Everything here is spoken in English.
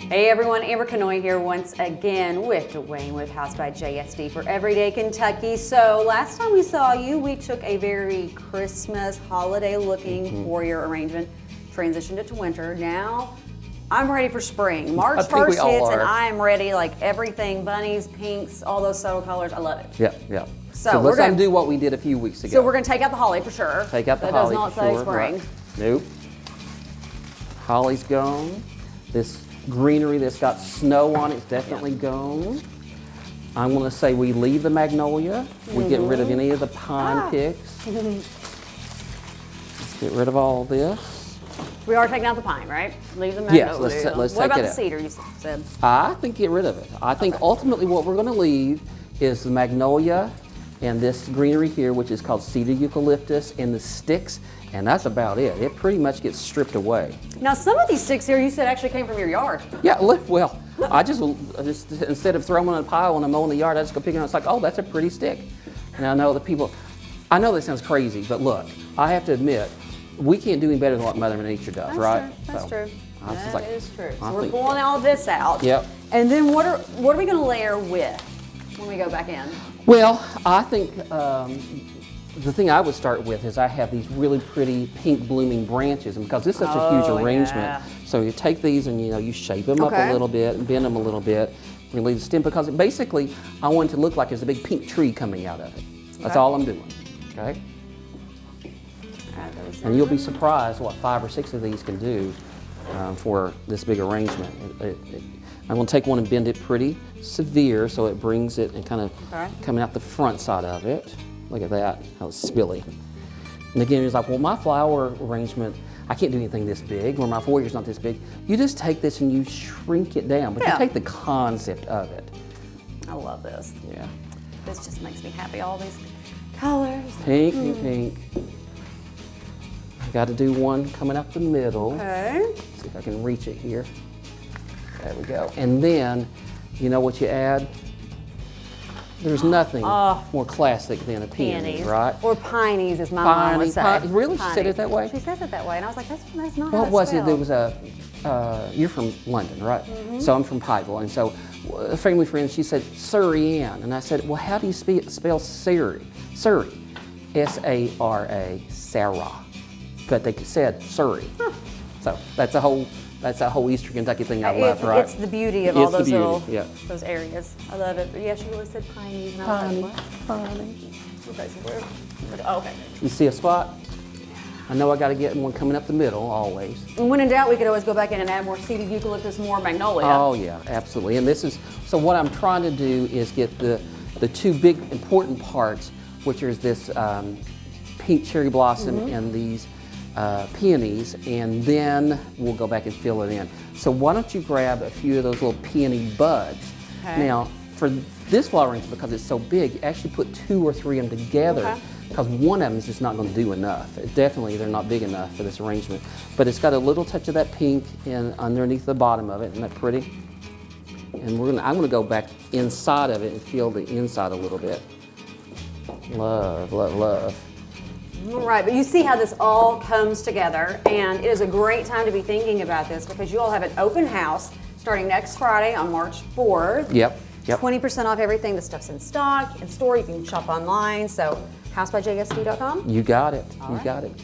Hey everyone, Amber Canoy here once again with Dwayne with House by JSD for Everyday Kentucky. So last time we saw you, we took a very Christmas holiday looking Foyer arrangement, transitioned it to winter. Now I'm ready for spring. March 1st hits and I am ready, like everything, bunnies, pinks, all those subtle colors. I love it. Yeah. So let's undo what we did a few weeks ago. So we're going to take out the holly for sure. Take out the that holly does not for say sure. spring. Right. Nope. Holly's gone. This greenery that's got snow on it's definitely gone. I'm going to say we leave the magnolia. We get rid of any of the pine picks. Let's get rid of all this. We are taking out the pine, right? Leave the magnolia. Yes, let's take it out. What about the cedar you said? I think get rid of it. I think ultimately what we're going to leave is the magnolia and this greenery here, which is called cedar eucalyptus, and the sticks, and that's about it. It pretty much gets stripped away. Now, some of these sticks here you said actually came from your yard. Yeah, well, I just instead of throwing them in a pile when I'm mowing the yard, I just go pick it up. It's like, oh, that's a pretty stick. And I know that sounds crazy, but look, I have to admit, we can't do any better than what Mother Nature does, That's right? true. That's true. That is true. So we're pulling all this out. Yep. And then what are we going to layer with when we go back in? Well, I think the thing I would start with is I have these really pretty pink blooming branches, and because this is such a huge arrangement, so you take these and you shape them up a little bit and bend them a little bit, leave the stem, because basically I want it to look like there's a big pink tree coming out of it. That's all I'm doing, okay? And you'll be surprised what 5 or 6 of these can do for this big arrangement. I'm going to take one and bend it pretty severe so it brings it and kind of coming out the front side of it. Look at that, how it's spilly. And again, it's like, well, my flower arrangement, I can't do anything this big, or my foyer's not this big. You just take this and you shrink it down, but you take the concept of it. I love this. Yeah. This just makes me happy, all these colors. Pink and pink. I got to do one coming up the middle. Okay. See if I can reach it here. There we go. And then, you know what you add? There's nothing more classic than a peony, right? Or pineys, as my mom would say. Really? She said it that way? She says it that way, and I was like, that's not What how was it's it? There was a, you're from London, right? So I'm from Pikeville, and so a family friend, she said, Surrey Ann. And I said, well, how do you spell Surrey? Surrey. S-A-R-A, Sarah. But they said Surrey. So that's a whole Eastern Kentucky thing I love, right? It's the beauty of all those little those areas. I love it. But yeah, she always said pineys, and I was like, what? Okay, so where? Okay. You see a spot? I know I got to get one coming up the middle always. And when in doubt, we could always go back in and add more seeded eucalyptus, more magnolia. Oh yeah, absolutely. And this is, so what I'm trying to do is get the 2 big important parts, which is this pink cherry blossom and these peonies, and then we'll go back and fill it in. So why don't you grab a few of those little peony buds. Now, for this flower arrangement, because it's so big, you actually put 2 or 3 of them together, because one of them is just not going to do enough. Definitely, they're not big enough for this arrangement. But it's got a little touch of that pink underneath the bottom of it. Isn't that pretty? And I'm going to go back inside of it and feel the inside a little bit. Love, love, love. All right, but you see how this all comes together, and it is a great time to be thinking about this because you all have an open house starting next Friday on March 4th. Yep. 20% off everything. The stuff's in stock, in store. You can shop online. So, housebyjsd.com. You got it. You got it.